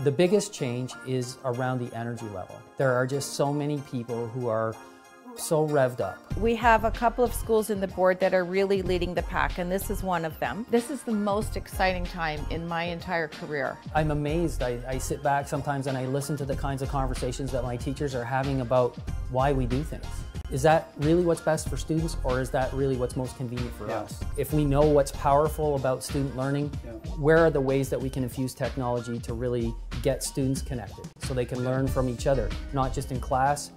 The biggest change is around the energy level. There are just so many people who are so revved up. We have a couple of schools in the board that are really leading the pack, and this is one of them. This is the most exciting time in my entire career. I'm amazed. I sit back sometimes and I listen to the kinds of conversations that my teachers are having about why we do things. Is that really what's best for students, or is that really what's most convenient for us? If we know what's powerful about student learning, where are the ways that we can infuse technology to really get students connected so they can learn from each other, not just in class,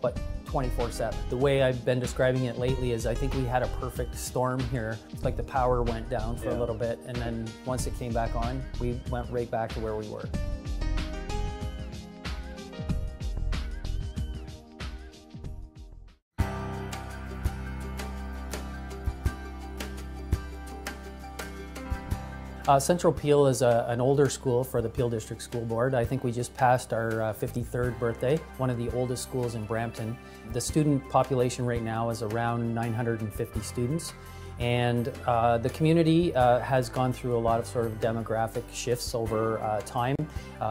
but 24/7. The way I've been describing it lately is I think we had a perfect storm here. It's like the power went down for a little bit, and then once it came back on, we went right back to where we were. Central Peel is an older school for the Peel District School Board. I think we just passed our 53rd birthday, one of the oldest schools in Brampton. The student population right now is around 950 students, and the community has gone through a lot of sort of demographic shifts over time.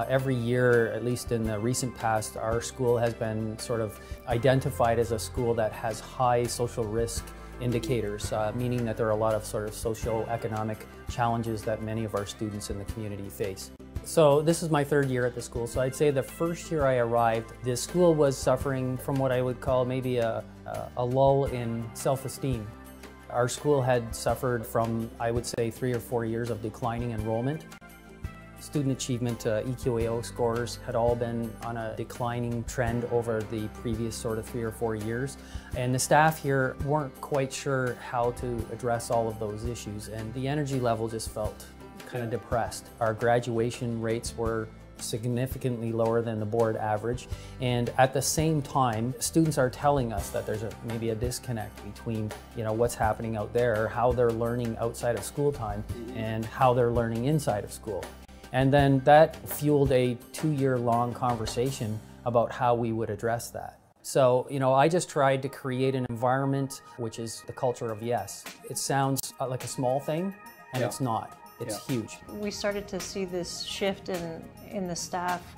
Every year, at least in the recent past, our school has been sort of identified as a school that has high social risk indicators, meaning that there are a lot of sort of socio-economic challenges that many of our students in the community face. So this is my third year at the school, so I'd say the first year I arrived, the school was suffering from what I would call maybe a lull in self-esteem. Our school had suffered from, I would say, 3 or 4 years of declining enrollment. Student achievement EQAO scores had all been on a declining trend over the previous sort of 3 or 4 years. And the staff here weren't quite sure how to address all of those issues, and the energy level just felt kind of depressed. Our graduation rates were significantly lower than the board average, and at the same time students are telling us that there's maybe a disconnect between what's happening out there, how they're learning outside of school time, and how they're learning inside of school. And then that fueled a 2-year-long conversation about how we would address that. So, I just tried to create an environment which is the culture of yes. It sounds like a small thing, and it's not. It's huge. We started to see this shift in the staff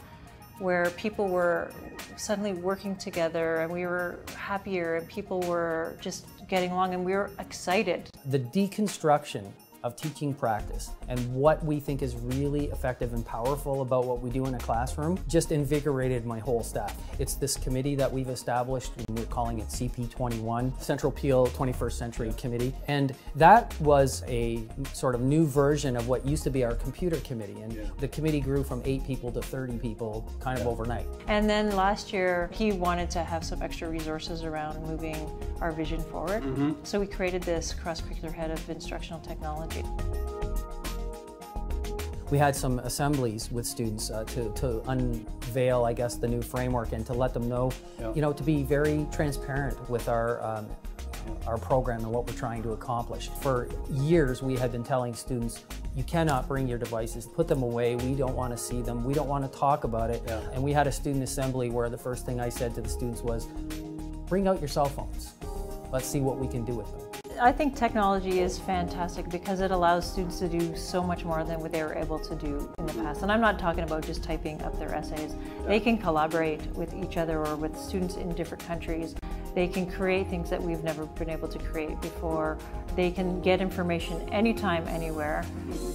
where people were suddenly working together, and we were happier, and people were just getting along, and we were excited. The deconstruction of teaching practice and what we think is really effective and powerful about what we do in a classroom just invigorated my whole staff. It's this committee that we've established, and we're calling it CP21, Central Peel 21st Century Committee, and that was a sort of new version of what used to be our computer committee, and the committee grew from 8 people to 30 people kind of overnight. And then last year he wanted to have some extra resources around moving our vision forward. So we created this cross-curricular head of instructional technology. We had some assemblies with students to unveil, I guess, the new framework, and to let them know, to be very transparent with our program and what we're trying to accomplish. For years, we had been telling students, you cannot bring your devices, put them away, we don't want to see them, we don't want to talk about it. And we had a student assembly where the first thing I said to the students was, bring out your cell phones. Let's see what we can do with them. I think technology is fantastic because it allows students to do so much more than what they were able to do in the past. And I'm not talking about just typing up their essays. They can collaborate with each other or with students in different countries. They can create things that we've never been able to create before. They can get information anytime, anywhere.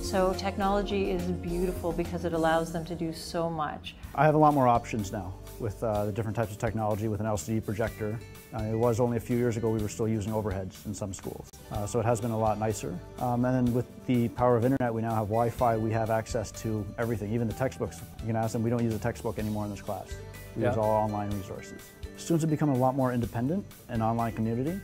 So technology is beautiful because it allows them to do so much. I have a lot more options now with the different types of technology with an LCD projector. It was only a few years ago we were still using overheads in some schools. So it has been a lot nicer. And then with the power of internet, we now have Wi-Fi, we have access to everything, even the textbooks. You can ask them, we don't use a textbook anymore in this class. We use all online resources. Students have become a lot more independent in online community.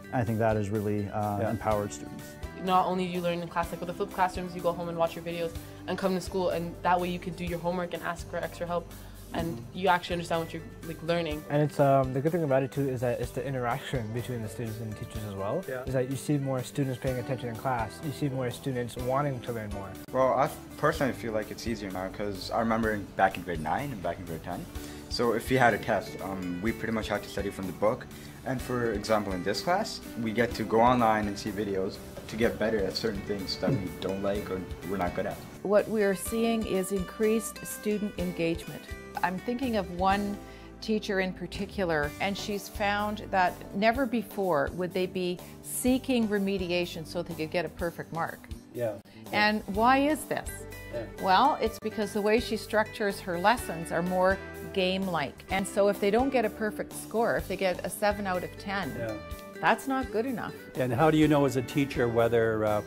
And I think that has really empowered students. Not only do you learn in class, like with the flipped classrooms, you go home and watch your videos and come to school, and that way you could do your homework and ask for extra help, and you actually understand what you're learning. And it's the good thing about it too is that it's the interaction between the students and the teachers as well. Is that you see more students paying attention in class. You see more students wanting to learn more. Well, I personally feel like it's easier now because I remember back in grade 9 and back in grade 10, So if we had a test, we pretty much had to study from the book. And for example, in this class, we get to go online and see videos to get better at certain things that we don't like or we're not good at. What we're seeing is increased student engagement. I'm thinking of one teacher in particular, and she's found that never before would they be seeking remediation so they could get a perfect mark. Yeah. And why is this? Yeah. Well, it's because the way she structures her lessons are more game-like. And so if they don't get a perfect score, if they get a 7 out of 10, that's not good enough. And how do you know as a teacher whether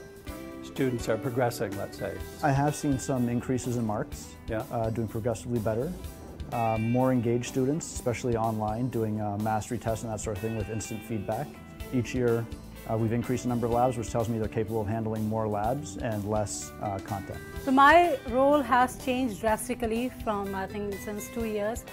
students are progressing, let's say? I have seen some increases in marks, doing progressively better. More engaged students, especially online, doing mastery tests and that sort of thing with instant feedback. Each year we've increased the number of labs, which tells me they're capable of handling more labs and less content. So my role has changed drastically from, I think, since 2 years.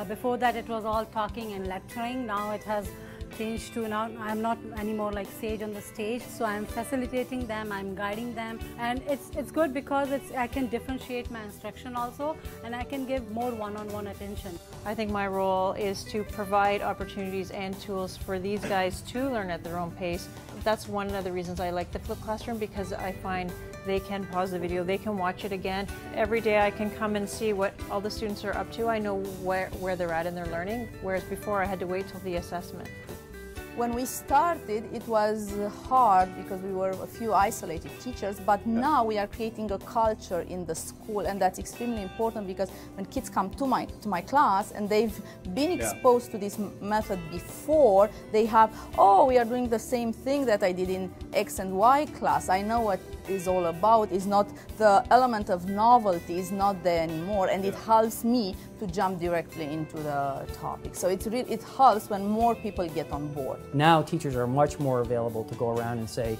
Before that it was all talking and lecturing. Now it has changed to now I'm not anymore like sage on the stage, so I'm facilitating them, I'm guiding them, and it's good because I can differentiate my instruction also, and I can give more one-on-one attention. I think my role is to provide opportunities and tools for these guys to learn at their own pace. That's one of the reasons I like the flipped classroom, because I find they can pause the video, they can watch it again. Every day I can come and see what all the students are up to. I know where they're at in their learning, whereas before I had to wait till the assessment. When we started, it was hard because we were a few isolated teachers, but now we are creating a culture in the school, and that's extremely important because when kids come to my class and they've been exposed to this method before, they have, oh, we are doing the same thing that I did in X and Y class. I know what it's all about. Is not the element of novelty is not there anymore, and it helps me to jump directly into the topic. So it helps when more people get on board. Now teachers are much more available to go around and say,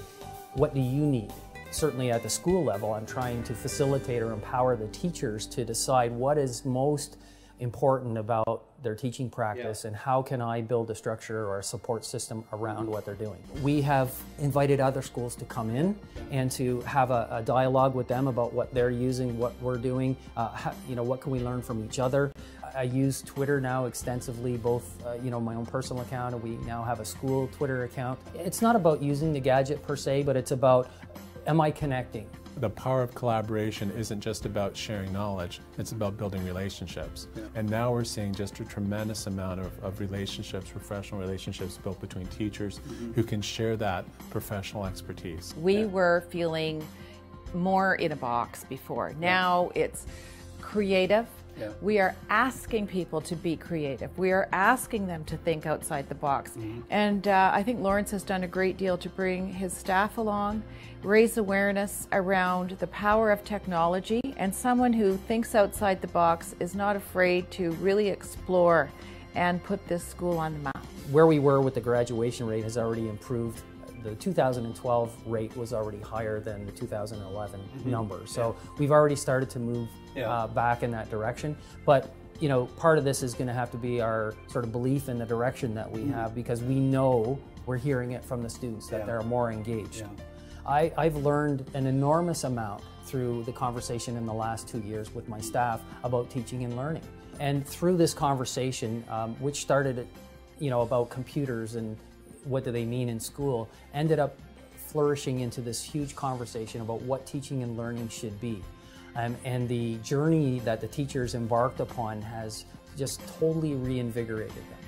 what do you need? Certainly at the school level, I'm trying to facilitate or empower the teachers to decide what is most important about their teaching practice and how can I build a structure or a support system around what they're doing. We have invited other schools to come in and to have a dialogue with them about what they're using, what we're doing, what can we learn from each other. I use Twitter now extensively, both my own personal account, and we now have a school Twitter account. It's not about using the gadget per se, but it's about, am I connecting? The power of collaboration isn't just about sharing knowledge, it's about building relationships. And now we're seeing just a tremendous amount of relationships, professional relationships built between teachers who can share that professional expertise. We were feeling more in a box before. Now it's creative. We are asking people to be creative. We are asking them to think outside the box. And I think Lawrence has done a great deal to bring his staff along, raise awareness around the power of technology, and someone who thinks outside the box is not afraid to really explore and put this school on the map. Where we were with the graduation rate has already improved. The 2012 rate was already higher than the 2011 number. So we've already started to move back in that direction. But part of this is going to have to be our sort of belief in the direction that we have, because we know we're hearing it from the students that they're more engaged. I've learned an enormous amount through the conversation in the last 2 years with my staff about teaching and learning. And through this conversation, which started about computers and what do they mean in school, ended up flourishing into this huge conversation about what teaching and learning should be. And the journey that the teachers embarked upon has just totally reinvigorated them.